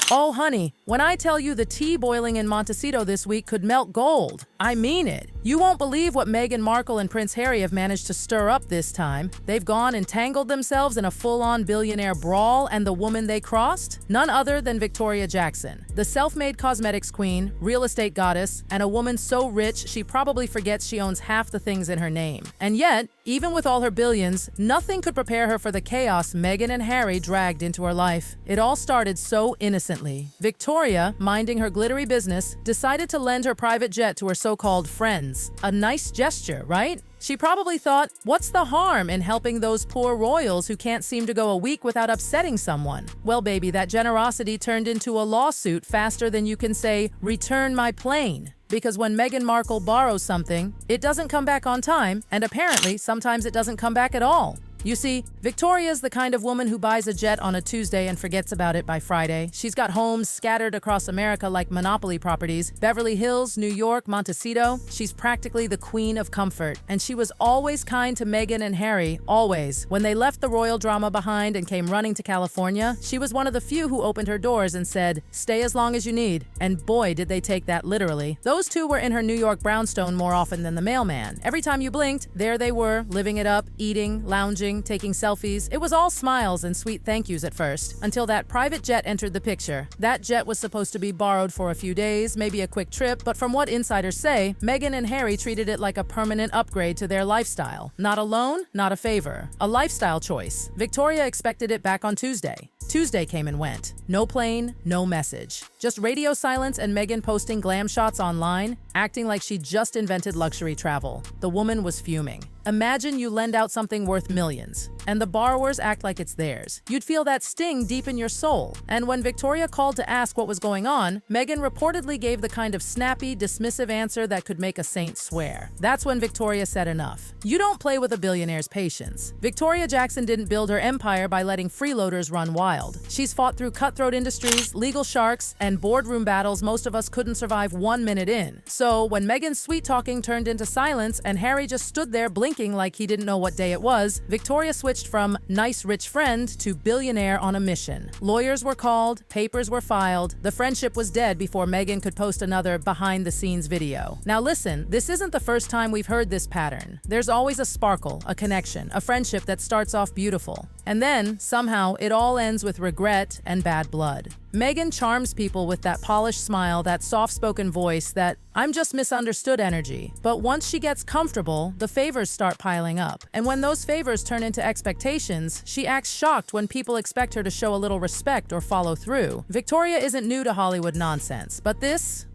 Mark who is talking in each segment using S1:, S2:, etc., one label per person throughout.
S1: Oh, honey, when I tell you the tea boiling in Montecito this week could melt gold, I mean it. You won't believe what Meghan Markle and Prince Harry have managed to stir up this time. They've gone and tangled themselves in a full-on billionaire brawl, and the woman they crossed? None other than Victoria Jackson, the self-made cosmetics queen, real estate goddess, and a woman so rich she probably forgets she owns half the things in her name. And yet, even with all her billions, nothing could prepare her for the chaos Meghan and Harry dragged into her life. It all started so innocently. Victoria, minding her glittery business, decided to lend her private jet to her so-called friends. A nice gesture, right? She probably thought, what's the harm in helping those poor royals who can't seem to go a week without upsetting someone? Well, baby, that generosity turned into a lawsuit faster than you can say, return my plane. Because when Meghan Markle borrows something, it doesn't come back on time, and apparently, sometimes it doesn't come back at all. You see, Victoria's the kind of woman who buys a jet on a Tuesday and forgets about it by Friday. She's got homes scattered across America like Monopoly properties, Beverly Hills, New York, Montecito. She's practically the queen of comfort. And she was always kind to Meghan and Harry, always. When they left the royal drama behind and came running to California, she was one of the few who opened her doors and said, stay as long as you need. And boy, did they take that literally. Those two were in her New York brownstone more often than the mailman. Every time you blinked, there they were, living it up, eating, lounging, taking selfies. It was all smiles and sweet thank yous at first, until that private jet entered the picture. That jet was supposed to be borrowed for a few days, maybe a quick trip, but from what insiders say, Meghan and Harry treated it like a permanent upgrade to their lifestyle. Not a loan, not a favor. A lifestyle choice. Victoria expected it back on Tuesday. Tuesday came and went. No plane, no message. Just radio silence and Meghan posting glam shots online, acting like she just invented luxury travel. The woman was fuming. Imagine you lend out something worth millions, and the borrowers act like it's theirs. You'd feel that sting deep in your soul. And when Victoria called to ask what was going on, Meghan reportedly gave the kind of snappy, dismissive answer that could make a saint swear. That's when Victoria said enough. You don't play with a billionaire's patience. Victoria Jackson didn't build her empire by letting freeloaders run wild. She's fought through cutthroat industries, legal sharks, and boardroom battles most of us couldn't survive 1 minute in. So when Meghan's sweet-talking turned into silence and Harry just stood there blinking like he didn't know what day it was, Victoria switched from nice rich friend to billionaire on a mission. Lawyers were called, papers were filed, the friendship was dead before Meghan could post another behind-the-scenes video. Now listen, this isn't the first time we've heard this pattern. There's always a sparkle, a connection, a friendship that starts off beautiful. And then, somehow, it all ends with regret and bad blood. Meghan charms people with that polished smile, that soft-spoken voice, that I'm just misunderstood energy. But once she gets comfortable, the favors start piling up. And when those favors turn into expectations, she acts shocked when people expect her to show a little respect or follow through. Victoria isn't new to Hollywood nonsense, but this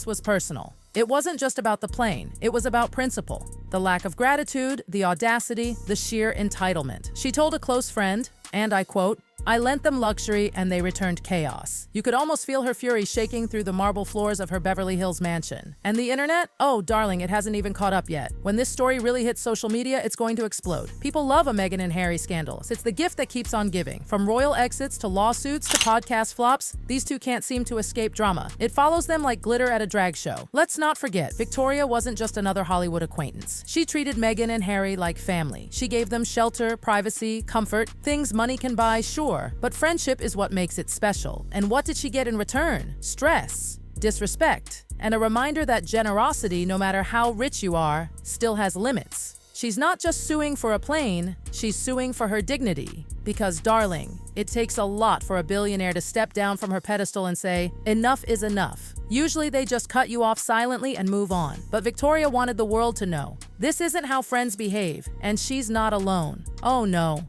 S1: was personal. It wasn't just about the plane, it was about principle. The lack of gratitude, the audacity, the sheer entitlement. She told a close friend, and I quote, I lent them luxury and they returned chaos. You could almost feel her fury shaking through the marble floors of her Beverly Hills mansion. And the internet? Oh, darling, it hasn't even caught up yet. When this story really hits social media, it's going to explode. People love a Meghan and Harry scandal. It's the gift that keeps on giving. From royal exits to lawsuits to podcast flops, these two can't seem to escape drama. It follows them like glitter at a drag show. Let's not forget, Victoria wasn't just another Hollywood acquaintance. She treated Meghan and Harry like family. She gave them shelter, privacy, comfort, things money can buy, sure. But friendship is what makes it special. And what did she get in return? Stress, disrespect, and a reminder that generosity, no matter how rich you are, still has limits. She's not just suing for a plane, she's suing for her dignity. Because, darling, it takes a lot for a billionaire to step down from her pedestal and say, enough is enough. Usually they just cut you off silently and move on. But Victoria wanted the world to know. This isn't how friends behave, and she's not alone. Oh no.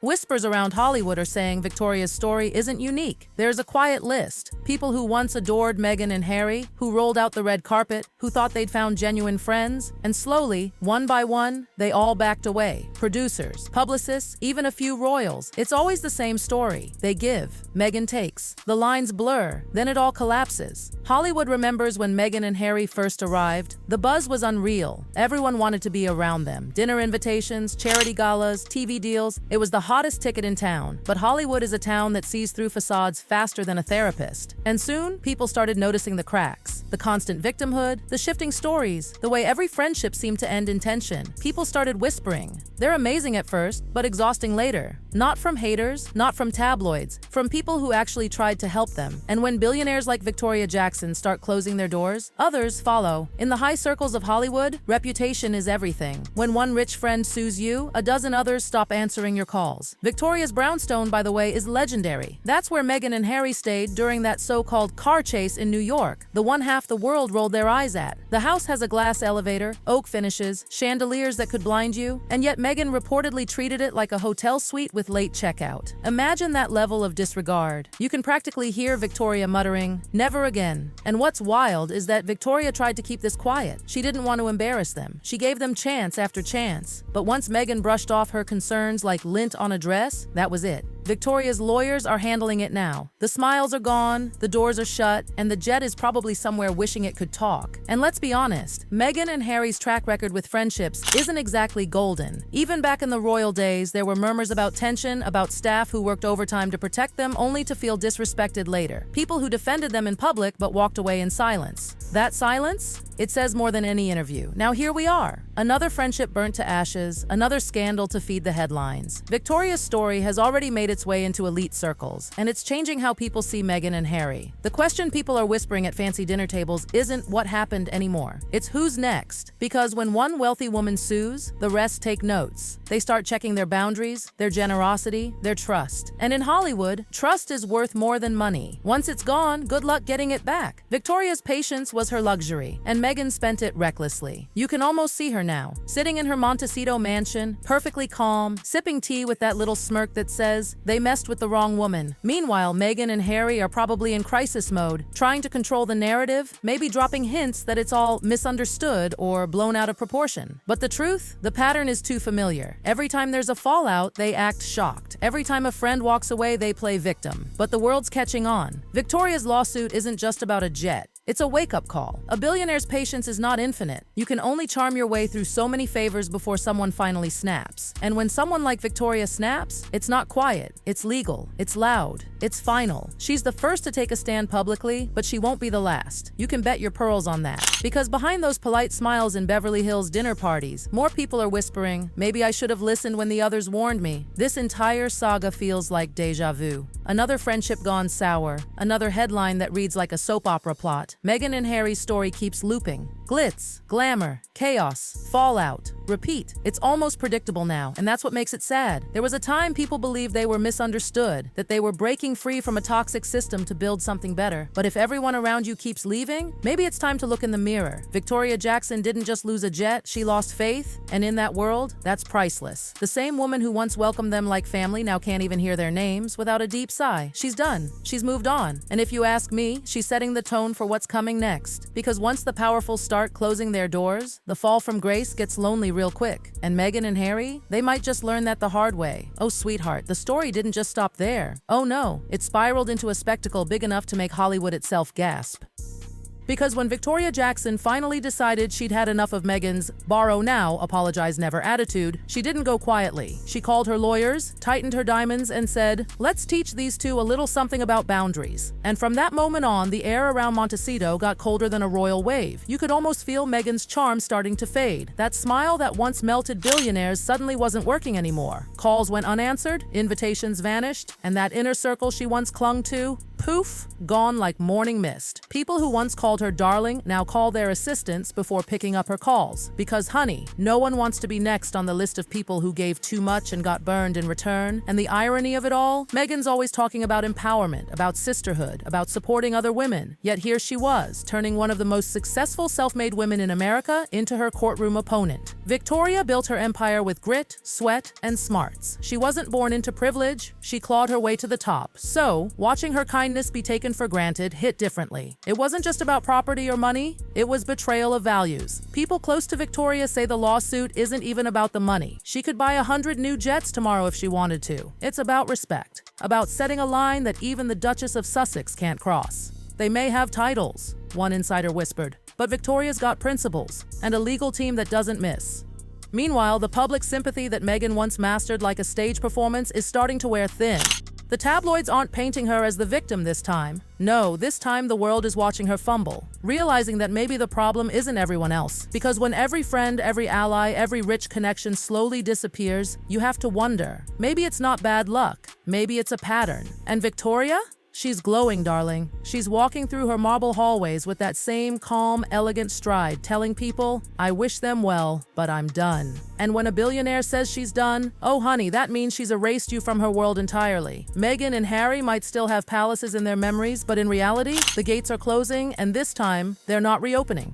S1: Whispers around Hollywood are saying Victoria's story isn't unique. There's a quiet list. People who once adored Meghan and Harry, who rolled out the red carpet, who thought they'd found genuine friends, and slowly, one by one, they all backed away. Producers, publicists, even a few royals. It's always the same story. They give, Meghan takes. The lines blur, then it all collapses. Hollywood remembers when Meghan and Harry first arrived. The buzz was unreal. Everyone wanted to be around them. Dinner invitations, charity galas, TV deals. It was the hottest ticket in town, but Hollywood is a town that sees through facades faster than a therapist. And soon, people started noticing the cracks, the constant victimhood, the shifting stories, the way every friendship seemed to end in tension. People started whispering. They're amazing at first, but exhausting later. Not from haters, not from tabloids, from people who actually tried to help them. And when billionaires like Victoria Jackson start closing their doors, others follow. In the high circles of Hollywood, reputation is everything. When one rich friend sues you, a dozen others stop answering your calls. Victoria's brownstone, by the way, is legendary. That's where Meghan and Harry stayed during that so-called car chase in New York, the one half the world rolled their eyes at. The house has a glass elevator, oak finishes, chandeliers that could blind you, and yet Meghan reportedly treated it like a hotel suite with late checkout. Imagine that level of disregard. You can practically hear Victoria muttering, "Never again." And what's wild is that Victoria tried to keep this quiet. She didn't want to embarrass them. She gave them chance after chance. But once Meghan brushed off her concerns like lint on a dress, that was it. Victoria's lawyers are handling it now. The smiles are gone, the doors are shut, and the jet is probably somewhere wishing it could talk. And let's be honest, Meghan and Harry's track record with friendships isn't exactly golden. Even back in the royal days, there were murmurs about tension, about staff who worked overtime to protect them only to feel disrespected later. People who defended them in public but walked away in silence. That silence? It says more than any interview. Now here we are. Another friendship burnt to ashes, another scandal to feed the headlines. Victoria's story has already made its way into elite circles, and it's changing how people see Meghan and Harry. The question people are whispering at fancy dinner tables isn't what happened anymore. It's who's next. Because when one wealthy woman sues, the rest take notes. They start checking their boundaries, their generosity, their trust. And in Hollywood, trust is worth more than money. Once it's gone, good luck getting it back. Victoria's patience was her luxury, and Meghan spent it recklessly. You can almost see her now, sitting in her Montecito mansion, perfectly calm, sipping tea with that little smirk that says, "They messed with the wrong woman." Meanwhile, Meghan and Harry are probably in crisis mode, trying to control the narrative, maybe dropping hints that it's all misunderstood or blown out of proportion. But the truth? The pattern is too familiar. Every time there's a fallout, they act shocked. Every time a friend walks away, they play victim. But the world's catching on. Victoria's lawsuit isn't just about a jet. It's a wake-up call. A billionaire's patience is not infinite. You can only charm your way through so many favors before someone finally snaps. And when someone like Victoria snaps, it's not quiet, it's legal, it's loud, it's final. She's the first to take a stand publicly, but she won't be the last. You can bet your pearls on that. Because behind those polite smiles in Beverly Hills dinner parties, more people are whispering, "Maybe I should have listened when the others warned me." This entire saga feels like deja vu. Another friendship gone sour, another headline that reads like a soap opera plot. Meghan and Harry's story keeps looping. Glitz, glamour, chaos, fallout, repeat. It's almost predictable now, and that's what makes it sad. There was a time people believed they were misunderstood, that they were breaking free from a toxic system to build something better. But if everyone around you keeps leaving, maybe it's time to look in the mirror. Victoria Jackson didn't just lose a jet, she lost faith, and in that world, that's priceless. The same woman who once welcomed them like family now can't even hear their names without a deep sigh. She's done. She's moved on. And if you ask me, she's setting the tone for what's coming next. Because once the powerful start closing their doors, the fall from grace gets lonely real quick. And Meghan and Harry, they might just learn that the hard way. Oh, sweetheart, the story didn't just stop there. Oh no, it spiraled into a spectacle big enough to make Hollywood itself gasp. Because when Victoria Jackson finally decided she'd had enough of Meghan's borrow now, apologize never attitude, she didn't go quietly. She called her lawyers, tightened her diamonds, and said, "Let's teach these two a little something about boundaries." And from that moment on, the air around Montecito got colder than a royal wave. You could almost feel Meghan's charm starting to fade. That smile that once melted billionaires suddenly wasn't working anymore. Calls went unanswered, invitations vanished, and that inner circle she once clung to, poof, gone like morning mist. People who once called her darling now call their assistants before picking up her calls. Because honey, no one wants to be next on the list of people who gave too much and got burned in return. And the irony of it all, Meghan's always talking about empowerment, about sisterhood, about supporting other women. Yet here she was, turning one of the most successful self-made women in America into her courtroom opponent. Victoria built her empire with grit, sweat, and smarts. She wasn't born into privilege, she clawed her way to the top. So, watching her kindness be taken for granted hit differently. It wasn't just about property or money, it was betrayal of values. People close to Victoria say the lawsuit isn't even about the money. She could buy 100 new jets tomorrow if she wanted to. It's about respect, about setting a line that even the Duchess of Sussex can't cross. They may have titles, one insider whispered, but Victoria's got principles and a legal team that doesn't miss. Meanwhile, the public sympathy that Meghan once mastered like a stage performance is starting to wear thin. The tabloids aren't painting her as the victim this time. No, this time the world is watching her fumble, realizing that maybe the problem isn't everyone else. Because when every friend, every ally, every rich connection slowly disappears, you have to wonder, maybe it's not bad luck, maybe it's a pattern. And Victoria? She's glowing, darling. She's walking through her marble hallways with that same calm, elegant stride, telling people, I wish them well, but I'm done. And when a billionaire says she's done, oh honey, that means she's erased you from her world entirely. Meghan and Harry might still have palaces in their memories, but in reality, the gates are closing, and this time, they're not reopening.